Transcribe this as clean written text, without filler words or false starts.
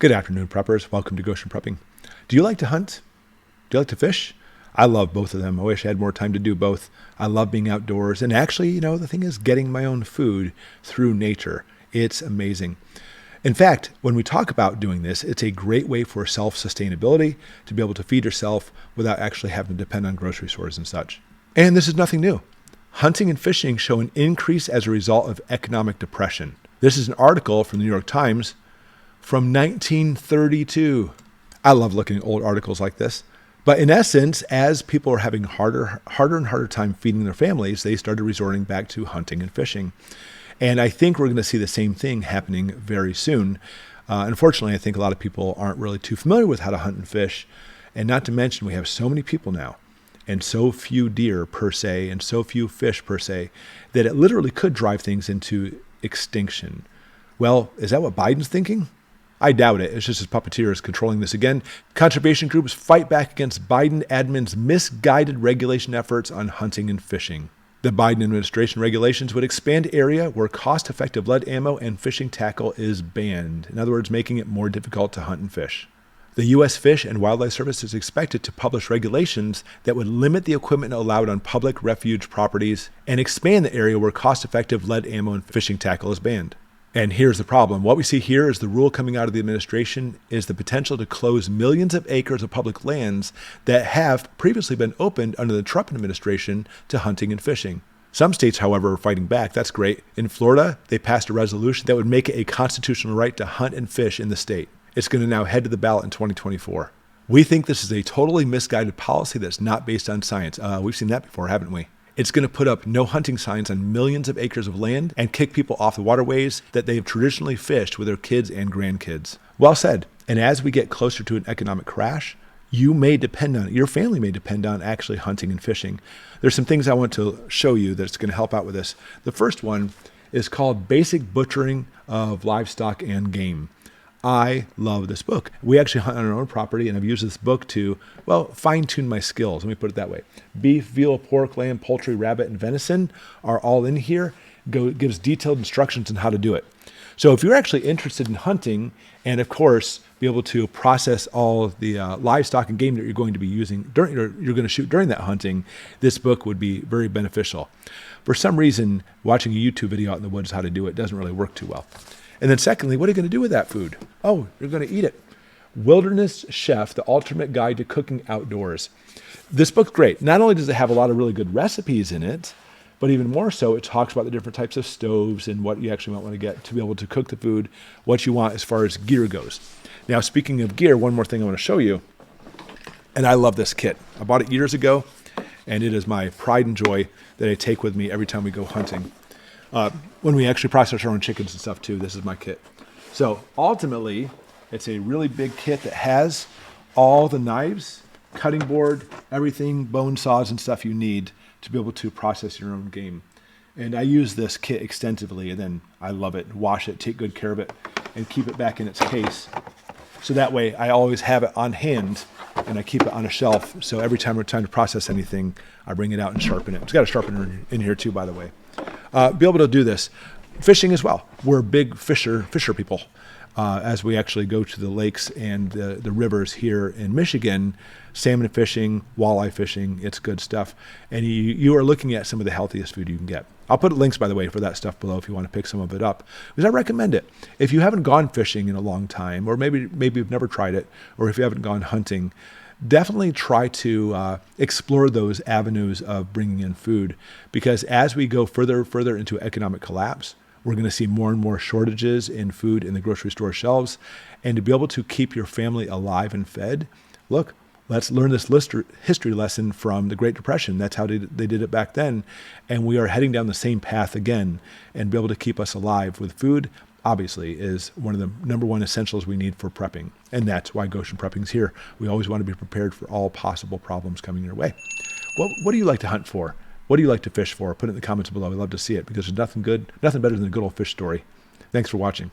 Good afternoon, preppers. Welcome to Goshen Prepping. Do you like to hunt? Do you like to fish? I love both of them. I wish I had more time to do both. I love being outdoors. And actually, the thing is getting my own food through nature. It's amazing. In fact, when we talk about doing this, it's a great way for self-sustainability, to be able to feed yourself without actually having to depend on grocery stores and such. And this is nothing new. Hunting and fishing show an increase as a result of economic depression. This is an article from the New York Times from 1932. I love looking at old articles like this. But in essence, as people are having harder and harder time feeding their families, they started resorting back to hunting and fishing. And I think we're going to see the same thing happening very soon. Unfortunately, I think a lot of people aren't really too familiar with how to hunt and fish. And not to mention, we have so many people now, and so few deer per se, and so few fish per se, that it literally could drive things into extinction. Well, is that what Biden's thinking? I doubt it. It's just his puppeteers controlling this again. Conservation groups fight back against Biden admin's misguided regulation efforts on hunting and fishing. The Biden administration regulations would expand area where cost-effective lead ammo and fishing tackle is banned. In other words, making it more difficult to hunt and fish. The U.S. Fish and Wildlife Service is expected to publish regulations that would limit the equipment allowed on public refuge properties and expand the area where cost-effective lead ammo and fishing tackle is banned. And here's the problem. What we see here is the rule coming out of the administration is the potential to close millions of acres of public lands that have previously been opened under the Trump administration to hunting and fishing. Some states, however, are fighting back. That's great. In Florida, they passed a resolution that would make it a constitutional right to hunt and fish in the state. It's going to now head to the ballot in 2024. We think this is a totally misguided policy that's not based on science. We've seen that before, haven't we? It's going to put up no hunting signs on millions of acres of land and kick people off the waterways that they have traditionally fished with their kids and grandkids. Well said. And as we get closer to an economic crash, your family may depend on actually hunting and fishing. There's some things I want to show you that's going to help out with this. The first one is called Basic Butchering of Livestock and Game. I love this book. We actually hunt on our own property, and I've used this book to, fine-tune my skills. Let me put it that way. Beef, veal, pork, lamb, poultry, rabbit, and venison are all in here. Gives detailed instructions on how to do it. So if you're actually interested in hunting, and of course, be able to process all of the livestock and game that you're going to be using, you're going to shoot during that hunting, this book would be very beneficial. For some reason, watching a YouTube video out in the woods how to do it doesn't really work too well. And then secondly, what are you going to do with that food? Oh, you're going to eat it. Wilderness Chef, The Ultimate Guide to Cooking Outdoors. This book's great. Not only does it have a lot of really good recipes in it, but even more so, it talks about the different types of stoves and what you actually might want to get to be able to cook the food, what you want as far as gear goes. Now, speaking of gear, one more thing I want to show you. And I love this kit. I bought it years ago, and it is my pride and joy that I take with me every time we go hunting. When we actually process our own chickens and stuff too, this is my kit. So ultimately, it's a really big kit that has all the knives, cutting board, everything, bone saws and stuff you need to be able to process your own game. And I use this kit extensively, and then I love it, wash it, take good care of it, and keep it back in its case. So that way I always have it on hand, and I keep it on a shelf. So every time we're trying to process anything, I bring it out and sharpen it. It's got a sharpener in here too, by the way. Be able to do this. Fishing as well. We're big fisher people. As we actually go to the lakes and the rivers here in Michigan, salmon fishing, walleye fishing, it's good stuff. And you are looking at some of the healthiest food you can get. I'll put links, by the way, for that stuff below if you want to pick some of it up, because I recommend it. If you haven't gone fishing in a long time, or maybe you've never tried it, or if you haven't gone hunting, definitely try to explore those avenues of bringing in food, because as we go further into economic collapse, we're going to see more and more shortages in food in the grocery store shelves. And to be able to keep your family alive and fed, look, let's learn this history lesson from the Great Depression. That's how they did it back then. And we are heading down the same path again. And be able to keep us alive with food, obviously, is one of the number one essentials we need for prepping. And that's why Goshen Prepping's here. We always want to be prepared for all possible problems coming your way. What do you like to hunt for? What do you like to fish for? Put it in the comments below. We'd love to see it, because there's nothing better than a good old fish story. Thanks for watching.